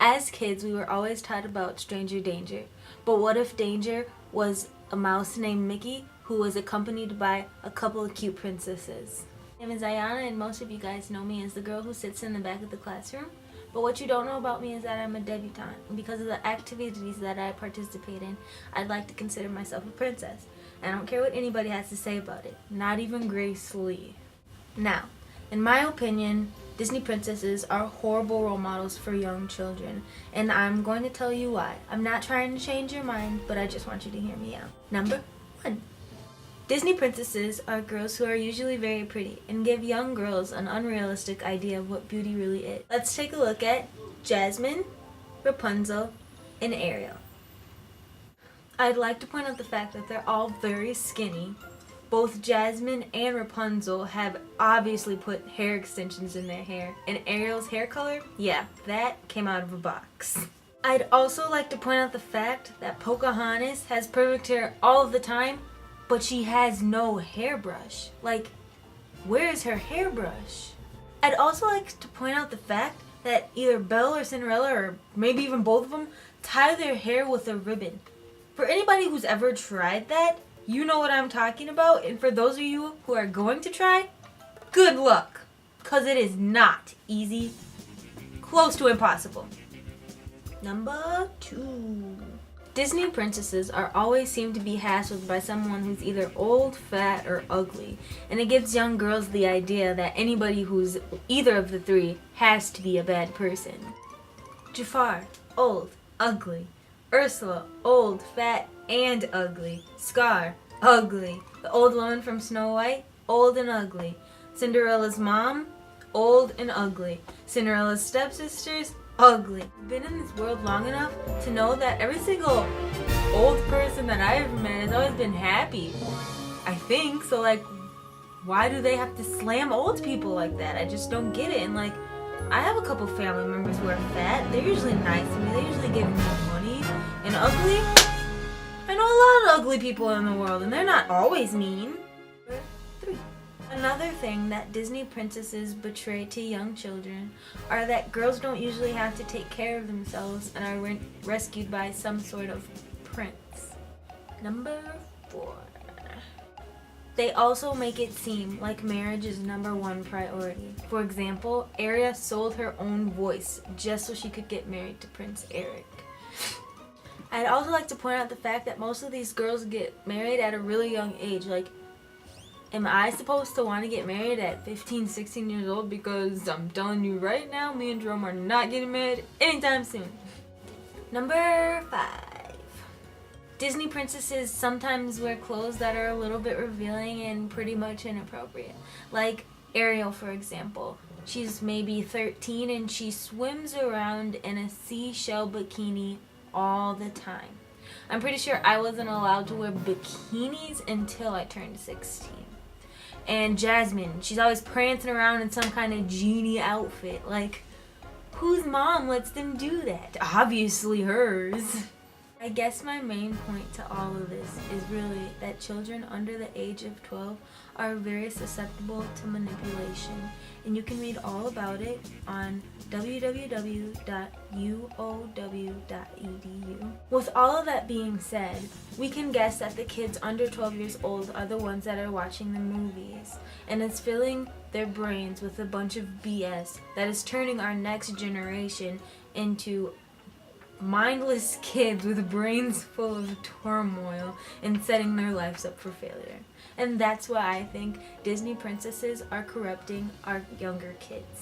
As kids, we were always taught about stranger danger. But what if danger was a mouse named Mickey who was accompanied by a couple of cute princesses? My name is Ayana, and most of you guys know me as the girl who sits in the back of the classroom. But what you don't know about me is that I'm a debutante, and because of the activities that I participate in, I'd like to consider myself a princess. I don't care what anybody has to say about it, not even Grace Lee. Now, in my opinion, Disney princesses are horrible role models for young children, and I'm going to tell you why. I'm not trying to change your mind, but I just want you to hear me out. Number 1. Disney princesses are girls who are usually very pretty and give young girls an unrealistic idea of what beauty really is. Let's take a look at Jasmine, Rapunzel, and Ariel. I'd like to point out the fact that they're all very skinny. Both Jasmine and Rapunzel have obviously put hair extensions in their hair, and Ariel's hair color, yeah, that came out of a box. I'd also like to point out the fact that Pocahontas has perfect hair all of the time, but she has no hairbrush. Like, where is her hairbrush? I'd also like to point out the fact that either Belle or Cinderella, or maybe even both of them, tie their hair with a ribbon. For anybody who's ever tried that, you know what I'm talking about, and for those of you who are going to try, good luck, because it is not easy, close to impossible. Number 2. Disney princesses are always seem to be hassled by someone who's either old, fat, or ugly, and it gives young girls the idea that anybody who's either of the three has to be a bad person. Jafar, old, ugly. Ursula, old, fat, and ugly. Scar, ugly. The old woman from Snow White, old and ugly. Cinderella's mom, old and ugly. Cinderella's stepsisters, ugly. I've been in this world long enough to know that every single old person that I've ever met has always been happy. I think, so like, why do they have to slam old people like that? I just don't get it. And like, I have a couple family members who are fat. They're usually nice to me. They usually give me money. And ugly? I know a lot of ugly people in the world, and they're not always mean. 3. Another thing that Disney princesses betray to young children are that girls don't usually have to take care of themselves and are rescued by some sort of prince. Number 4. They also make it seem like marriage is number 1 priority. For example, Ariel sold her own voice just so she could get married to Prince Eric. I'd also like to point out the fact that most of these girls get married at a really young age. Like, am I supposed to want to get married at 15, 16 years old? Because I'm telling you right now, me and Jerome are not getting married anytime soon. Number 5. Disney princesses sometimes wear clothes that are a little bit revealing and pretty much inappropriate. Like Ariel, for example. She's maybe 13 and she swims around in a seashell bikini all the time. I'm pretty sure I wasn't allowed to wear bikinis until I turned 16. And Jasmine, she's always prancing around in some kind of genie outfit. Like, whose mom lets them do that? Obviously hers. I guess my main point to all of this is really that children under the age of 12 are very susceptible to manipulation, and you can read all about it on www.uow.edu. With all of that being said, we can guess that the kids under 12 years old are the ones that are watching the movies, and it's filling their brains with a bunch of BS that is turning our next generation into mindless kids with brains full of turmoil and setting their lives up for failure. And that's why I think Disney princesses are corrupting our younger kids.